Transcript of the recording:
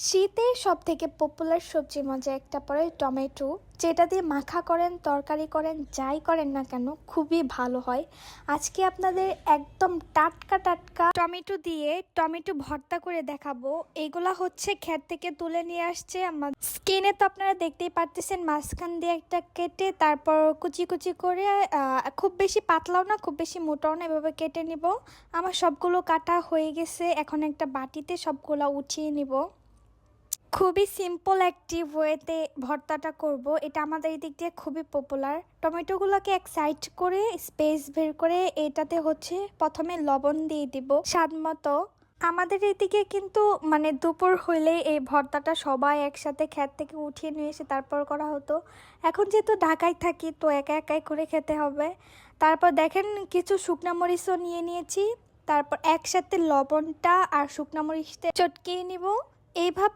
শীতের সবথেকে পপুলার সবজির মধ্যে একটা পড়ে টমেটো, যেটা দিয়ে মাখা করেন, তরকারি করেন, যাই করেন না কেন খুবই ভালো হয়। আজকে আপনাদের একদম টাটকা টাটকা টমেটো দিয়ে টমেটো ভর্তা করে দেখাবো। এগুলা হচ্ছে ক্ষেত থেকে তুলে নিয়ে আসছে। আমার স্কিনে তো আপনারা দেখতেই পারতেছেন, মাঝখান দিয়ে একটা কেটে তারপর কুচি কুচি করে খুব বেশি পাতলাও না খুব বেশি মোটাও না, এভাবে কেটে নিব। আমার সবগুলো কাটা হয়ে গেছে, এখন একটা বাটিতে সবগুলো উঠিয়ে নিব। খুবই সিম্পল একটি ওয়েতে ভর্তাটা করব। এটা আমাদের এই দিক দিয়ে খুবই পপুলার। টমেটোগুলোকে এক সাইড করে স্পেস বের করে এটাতে হচ্ছে প্রথমে লবণ দিয়ে দিব স্বাদ মতো। আমাদের এদিকে কিন্তু মানে দুপুর হইলে এই ভর্তাটা সবাই একসাথে ক্ষেত থেকে উঠিয়ে নিয়ে এসে তারপর করা হতো। এখন যেহেতু ঢাকায় থাকি তো একা একাই করে খেতে হবে। তারপর দেখেন কিছু শুকনা মরিচও নিয়ে নিয়েছি, তারপর একসাথে লবণটা আর শুকনা মরিচটা চটকিয়ে নিব। এইভাবে